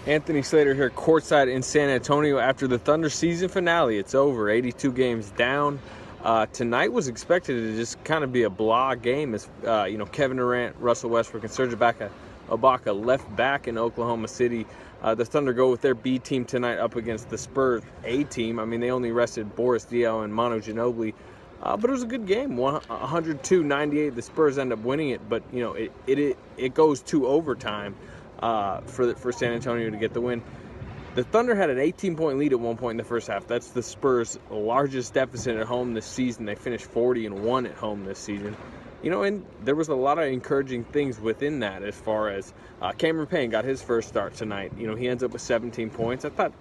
Anthony Slater here courtside in San Antonio after the Thunder season finale. It's over, 82 games down. Tonight was expected to just kind of be a blah game as Kevin Durant, Russell Westbrook, and Serge Ibaka left back in Oklahoma City. The Thunder go with their B team tonight up against the Spurs A team. I mean, they only rested Boris Diaw and Manu Ginobili. But it was a good game, 102-98. The Spurs end up winning it, but it goes to overtime for San Antonio to get the win. The Thunder had an 18-point lead at one point in the first half. That's the Spurs' largest deficit at home this season. They finished 40-1 at home this season. And there was a lot of encouraging things within that as far as Cameron Payne got his first start tonight. He ends up with 17 points. I thought,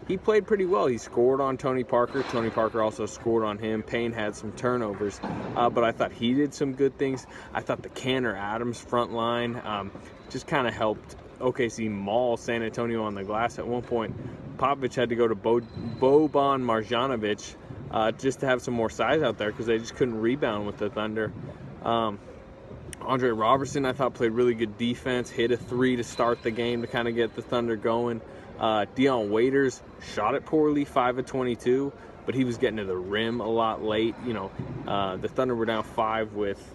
he played pretty well. He scored on Tony Parker. Tony Parker also scored on him. Payne had some turnovers, but I thought he did some good things. I thought the Canner-Adams front line just kind of helped OKC maul San Antonio on the glass. At one point, Popovich had to go to Boban Marjanovic just to have some more size out there because they just couldn't rebound with the Thunder. Andre Robertson, I thought, played really good defense, hit a three to start the game to kind of get the Thunder going. Dion Waiters shot it poorly, 5 of 22, but he was getting to the rim a lot late. The Thunder were down 5 with,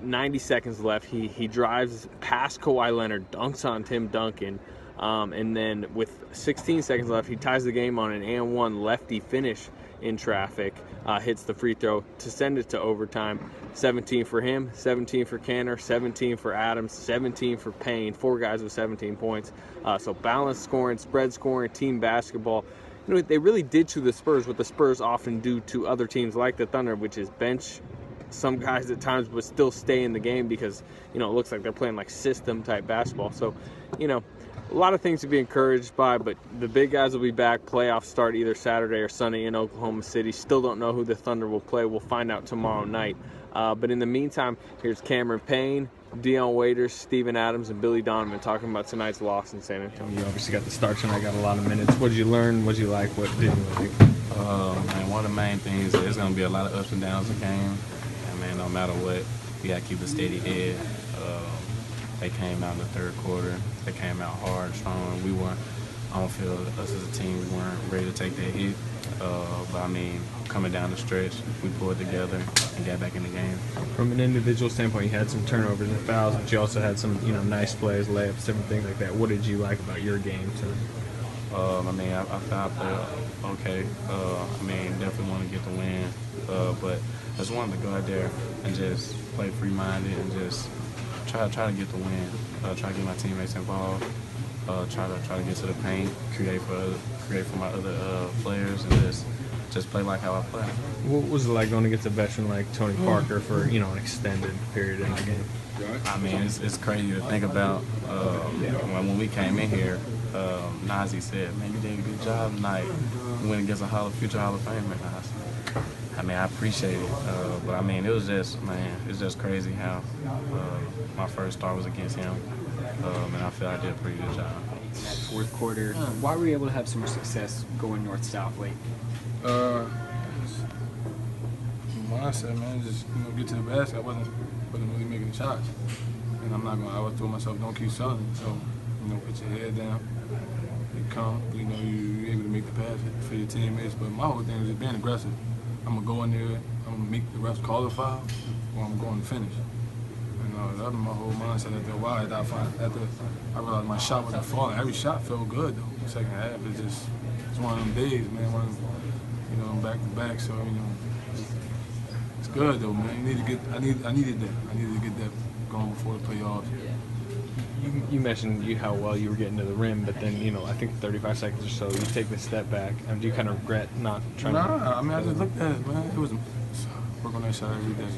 90 seconds left. He drives past Kawhi Leonard, dunks on Tim Duncan, and then with 16 seconds left, he ties the game on an and-one lefty finish in traffic, hits the free throw to send it to overtime. 17 for him, 17 for Canner, 17 for Adams, 17 for Payne. 4 guys with 17 points. So balanced scoring, spread scoring, team basketball. They really did to the Spurs what the Spurs often do to other teams like the Thunder, which is bench some guys at times but still stay in the game because, it looks like they're playing like system-type basketball. So, a lot of things to be encouraged by, but the big guys will be back. Playoffs start either Saturday or Sunday in Oklahoma City. Still don't know who the Thunder will play. We'll find out tomorrow night. But in the meantime, here's Cameron Payne, Dion Waiters, Steven Adams, and Billy Donovan talking about tonight's loss in San Antonio. You obviously got the start tonight, got a lot of minutes. What did you learn? What did you like? What didn't you like? Man, one of the main things is there's going to be a lot of ups and downs in the game. And, man, no matter what, you got to keep a steady head. They came out in the third quarter. They came out hard, strong. I don't feel us as a team, we weren't ready to take that hit. But, I mean, coming down the stretch, we pulled together and got back in the game. From an individual standpoint, you had some turnovers and fouls, but you also had some, nice plays, layups, different things like that. What did you like about your game tonight? I thought I played okay. Definitely want to get the win. But I just wanted to go out there and just play free-minded and just try to get the win. Try to get my teammates involved. Try to get to the paint, create for my other players, and just play like how I play. What was it like going against a veteran like Tony Parker for an extended period in the game? I mean, it's crazy to think about. When we came in here, Nazi said, "Man, you did a good job tonight. You went against a future Hall of Famer." I appreciate it, but it was it's just crazy how my first start was against him, and I feel I did a pretty good job. In that fourth quarter, why were you able to have so much success going north-south late? Mindset, man, just get to the basket. I wasn't really making the shots, and I was told myself, don't keep selling. So, put your head down. You come, you're able to make the pass for your teammates. But my whole thing is just being aggressive. I'm gonna go in there, I'm gonna make the refs call a foul, or I'm going to finish. That was my whole mindset after a while. After I realized my shot wasn't falling. Every shot felt good though. The second half, it's one of them days, man. I'm back to back, so it's good though, man. I needed to get that going before the playoffs. You mentioned how well you were getting to the rim, but then I think 35 seconds or so, you take the step back. Do you kind of regret not trying? I just looked at it, man. It was work on that shot every day.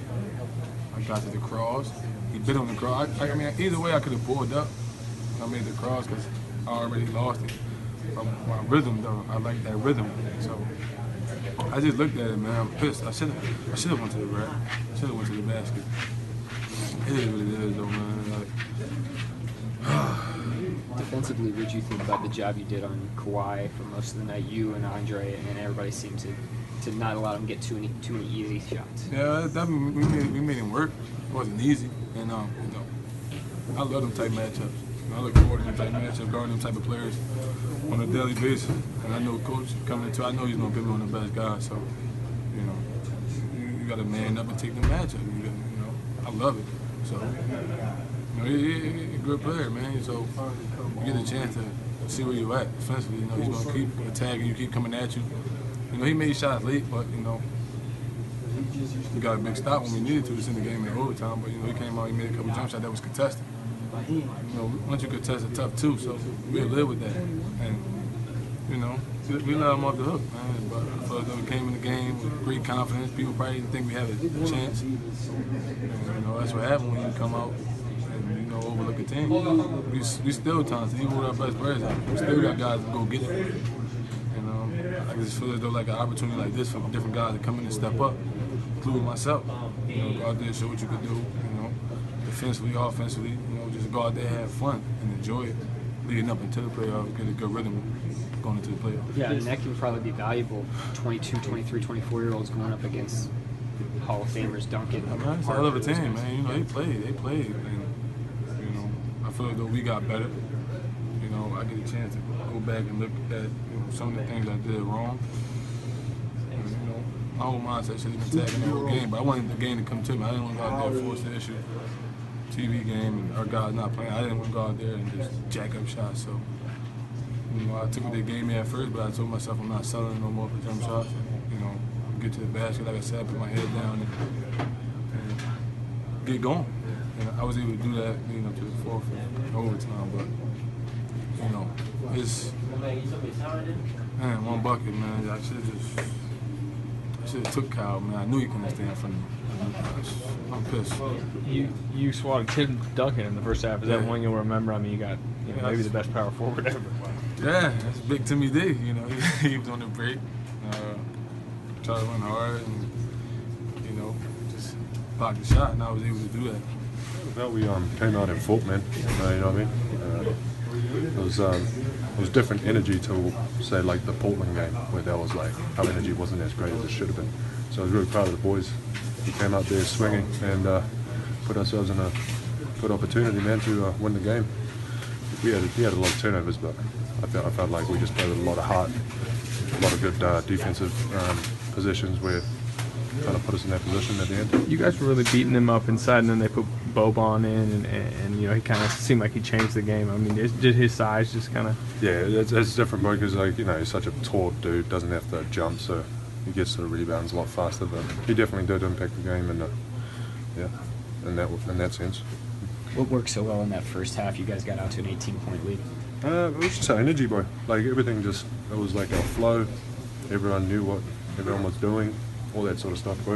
I got to the cross. He bit on the cross. Either way, I could have pulled up. I made the cross because I already lost it. My rhythm, though, I like that rhythm. So I just looked at it, man. I'm pissed. I should have went to the rack. I should have went to the basket. It is what it is, though, man. Defensively, what did you think about the job you did on Kawhi for most of the night? You and Andre and everybody seemed to not allow him to get too many easy shots. Yeah, we made him work. It wasn't easy, and I love them type matchups. I look forward to them type of matchup, guarding them type of players on a daily basis. And I know coach coming into, I know he's gonna put me on the best guy. So, you know, you got to man up and take the matchup. You know, I love it. So, you know, he's a good player, man. So you get a chance to see where you're at defensively. You know, he's gonna keep attacking you, keep coming at you. You know, he made shots late, but you know, he got a big stop when we needed to in the game in overtime. But you know, he came out, he made a couple jump shots that was contested. You know, once you contest it, tough too. So we live with that, and you know, we let him off the hook, man. But I felt like we came in the game with great confidence. People probably didn't think we had a chance. And, you know, that's what happens when you come out and you know overlook a team. We still talented, even with our best players out. We still got guys to go get it. And I just feel as though like an opportunity like this for different guys to come in and step up, including myself. You know, go out there and show what you can do. You know, defensively, offensively. You know, just go out there, have fun, and enjoy it. Leading up into the playoffs, get a good rhythm going into the playoffs. Yeah, and that can probably be valuable. 22, 23, 24-year-olds going up against Hall of Famers, Duncan. It's a hell of a team, man. You know, they played, and you know, I feel like though we got better. You know, I get a chance to go back and look at some of the things I did wrong. And, you know, my whole mindset should have been tagging the whole game, but I wanted the game to come to me. I didn't want to go out there and force the issue. TV game and our guys not playing. I didn't want to go out there and just jack up shots. So, you know, I took what they gave me at first, but I told myself I'm not settling no more for jump shots. And, you know, get to the basket, like I said, put my head down and get going. And I was able to do that, you know, to the fourth and overtime. But, you know, it's, man, one bucket, man. I should have took Kyle, man. I knew he couldn't stand in front of me. I'm pissed. You swatted Tim Duncan in the first half. Is that one you'll remember? I mean, you got maybe the best power forward ever. Yeah, that's big Timmy D. You know, he was on the break, tried to run hard, and you know, just blocked the shot, and I was able to do that. Well, we came out in fault, man. You know what I mean? It was different energy to say like the Portland game, where that was like our energy wasn't as great as it should have been. So I was really proud of the boys. We came out there swinging and put ourselves in a good opportunity, man, to win the game. We had a lot of turnovers, but I felt like we just played with a lot of heart, a lot of good defensive positions where kind of put us in that position at the end. You guys were really beating them up inside, and then they put Boban in, and you know, he kind of seemed like he changed the game. I mean, did his size just kind of? Yeah, it's different, bro, because like, you know, he's such a tall dude, doesn't have to jump, so he gets to the rebounds a lot faster. But he definitely did impact the game, and yeah, in that sense. What worked so well in that first half? You guys got out to an 18-point lead. It was just our energy, bro. Like everything it was like a flow. Everyone knew what everyone was doing, all that sort of stuff, bro.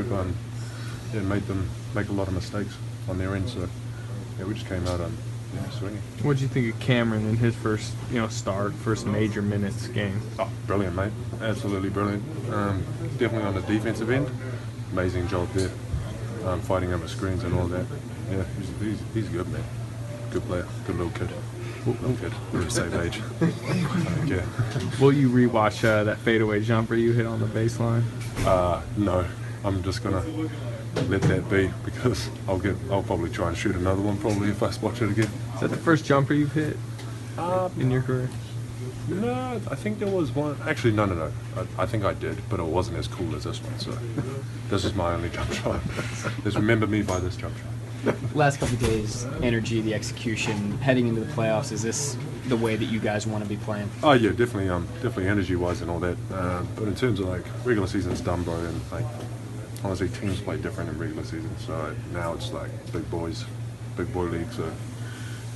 It made them make a lot of mistakes on their end, so yeah, we just came out swinging. What did you think of Cameron in his first, first major minutes game? Oh, brilliant, mate. Absolutely brilliant. Definitely on the defensive end, amazing job there, fighting over screens and all that. Yeah, he's good, man. Good player, good little kid. Little kid, we're the same age. Yeah. Will you rewatch that fadeaway jumper you hit on the baseline? No, I'm just gonna let that be because I'll probably try and shoot another one probably if I watch it again. Is that the first jumper you've hit in your career? No, I think there was one. Actually, no. I think I did, but it wasn't as cool as this one. So this is my only jump shot. Just remember me by this jump shot. Last couple of days, energy, the execution, heading into the playoffs, is this the way that you guys want to be playing? Oh yeah, definitely energy-wise and all that. But in terms of like regular season's done, bro, and like honestly, teams play different in regular season. So now it's like big boy league. So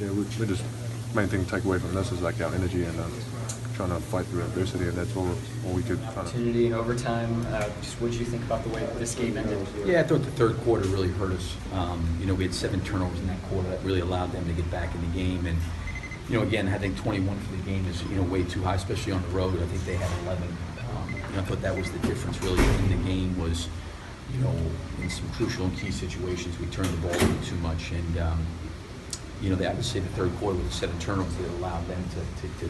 yeah, we just main thing to take away from this is like our energy and trying to fight through adversity, and that's all we could kind of. Opportunity in overtime. Just what did you think about the way that this game ended? Yeah, I thought the third quarter really hurt us. We had 7 turnovers in that quarter that really allowed them to get back in the game. And again, I think 21 for the game is way too high, especially on the road. I think they had 11. I thought that was the difference really in the game was, in some crucial and key situations, we turned the ball over too much. And I would say the third quarter with a set of turnovers that allowed them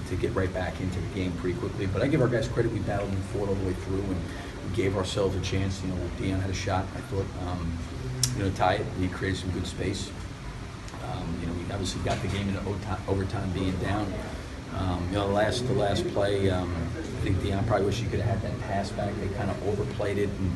to get right back into the game pretty quickly. But I give our guys credit. We battled and fought all the way through, and we gave ourselves a chance. Dion had a shot, I thought, to tie it. He created some good space. We obviously got the game in overtime being down. The last play, I think Dion probably wish he could have had that pass back. They kind of overplayed it, and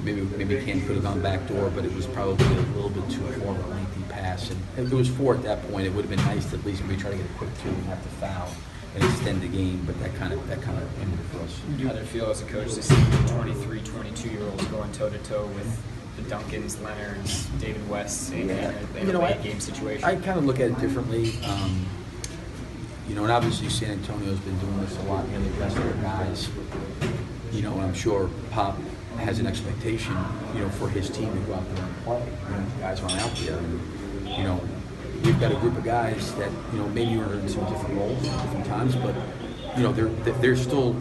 maybe Cam could have gone backdoor, but it was probably a little bit too far of a lengthy pass. And if it was 4 at that point, it would have been nice to at least maybe try to get a quick 2 and have to foul and extend the game. But that kind of ended it for us. How did it feel as a coach to see 23, 22-year-olds going toe-to-toe with the Duncans, Leonards, David West in a late game situation? I kind of look at it differently. And obviously San Antonio's been doing this a lot, the rest of their guys. And I'm sure Pop has an expectation, for his team to go out there and play. Guys aren't out there. And, we've got a group of guys that, maybe are in some different roles at different times, but, they're still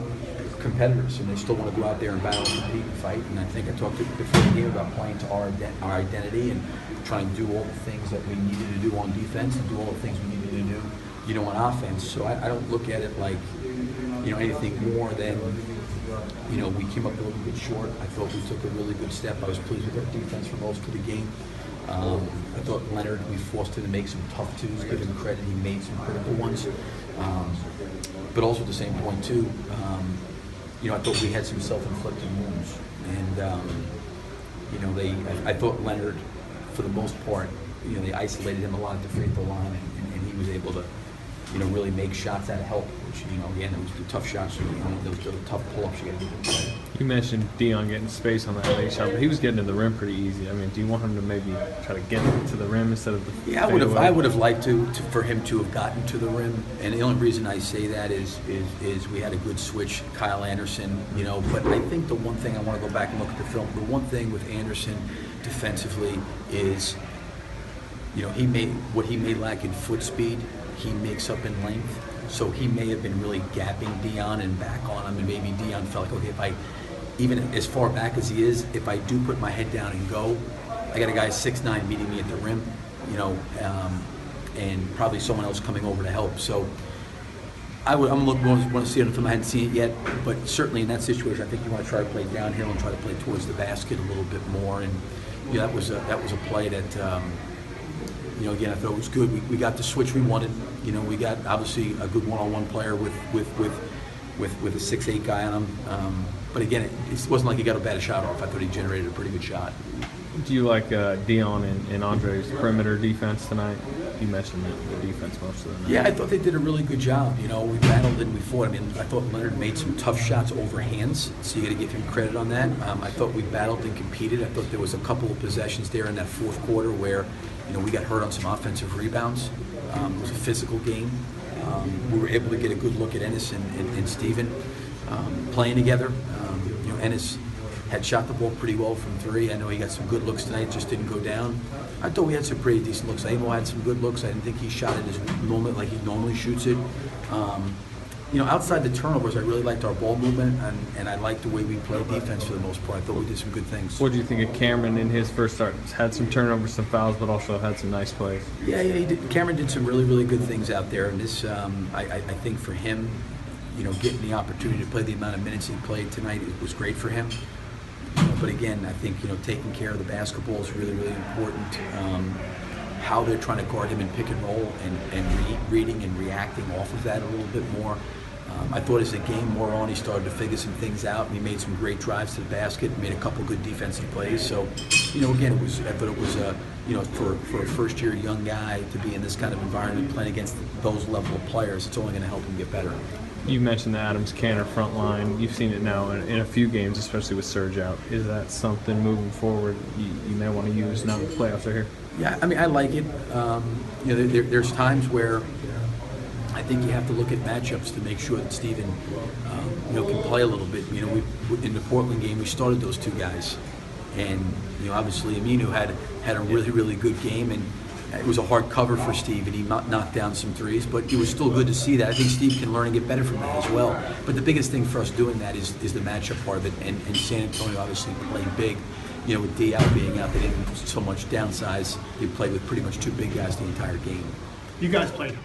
competitors, and they still want to go out there and battle, compete, and fight. And I think I talked before the game about playing to our identity and trying to do all the things that we needed to do on defense and do all the things we needed to do, on offense. So I don't look at it like, anything more than, we came up a little bit short. I thought we took a really good step. I was pleased with our defense for most of the game. I thought Leonard, we forced him to make some tough twos. Give him credit, he made some critical ones. But also at the same point too, I thought we had some self-inflicted wounds, and I thought Leonard, for the most part, they isolated him a lot at the free throw line, and he was able to, really make shots that help. Which, again, it was the tough shots, those tough pull-ups you got to do. You mentioned Dion getting space on that late shot, but he was getting to the rim pretty easy. I mean, do you want him to maybe try to get to the rim instead of the? Yeah, I would have liked for him to have gotten to the rim, and the only reason I say that is we had a good switch, Kyle Anderson, But I think the one thing I want to go back and look at the film. The one thing with Anderson defensively is, he may lack in foot speed, he makes up in length. So he may have been really gapping Dion and back on him, and maybe Dion felt like, okay, if I, even as far back as he is, if I do put my head down and go, I got a guy 6'9" meeting me at the rim, and probably someone else coming over to help. So I'm want to see it if I hadn't seen it yet, but certainly in that situation, I think you want to try to play downhill and try to play towards the basket a little bit more. And that was a play that. Again, I thought it was good. We got the switch we wanted. We got obviously a good one-on-one player with a 6'8" guy on him. But again, it wasn't like he got a bad shot off. I thought he generated a pretty good shot. Do you like Dion and Andre's perimeter defense tonight? You mentioned the defense most of the night. Yeah, I thought they did a really good job. We battled and we fought. I mean, I thought Leonard made some tough shots over hands, so you got to give him credit on that. I thought we battled and competed. I thought there was a couple of possessions there in that fourth quarter where we got hurt on some offensive rebounds. It was a physical game. We were able to get a good look at Ennis and Steven playing together. Ennis had shot the ball pretty well from 3. I know he got some good looks tonight, just didn't go down. I thought we had some pretty decent looks. Amo had some good looks. I didn't think he shot it as like he normally shoots it. Outside the turnovers, I really liked our ball movement, and I liked the way we played defense for the most part. I thought we did some good things. What do you think of Cameron in his first start? Had some turnovers, some fouls, but also had some nice plays. Yeah, he did. Cameron did some really, really good things out there, and this, I think for him, getting the opportunity to play the amount of minutes he played tonight, it was great for him. But again, I think taking care of the basketball is really, really important. How they're trying to guard him in pick and roll and reading and reacting off of that a little bit more. I thought as the game wore on, he started to figure some things out, and he made some great drives to the basket, made a couple good defensive plays. So, again, I thought it was, for a first-year young guy to be in this kind of environment playing against those level of players, it's only going to help him get better. You mentioned the Adams-Kanter front line. You've seen it now in a few games, especially with Serge out. Is that something moving forward you may want to use now that the playoffs are here? Yeah, I mean, I like it. There's times where I think you have to look at matchups to make sure that Steven, can play a little bit. In the Portland game, we started those 2 guys, and obviously Aminu had a really, really good game, and it was a hard cover for Steve, and he knocked down some threes, but it was still good to see that. I think Steve can learn and get better from that as well. But the biggest thing for us doing that is the matchup part of it, and San Antonio obviously played big. With Dion being out, they didn't so much downsize. They played with pretty much 2 big guys the entire game. You guys played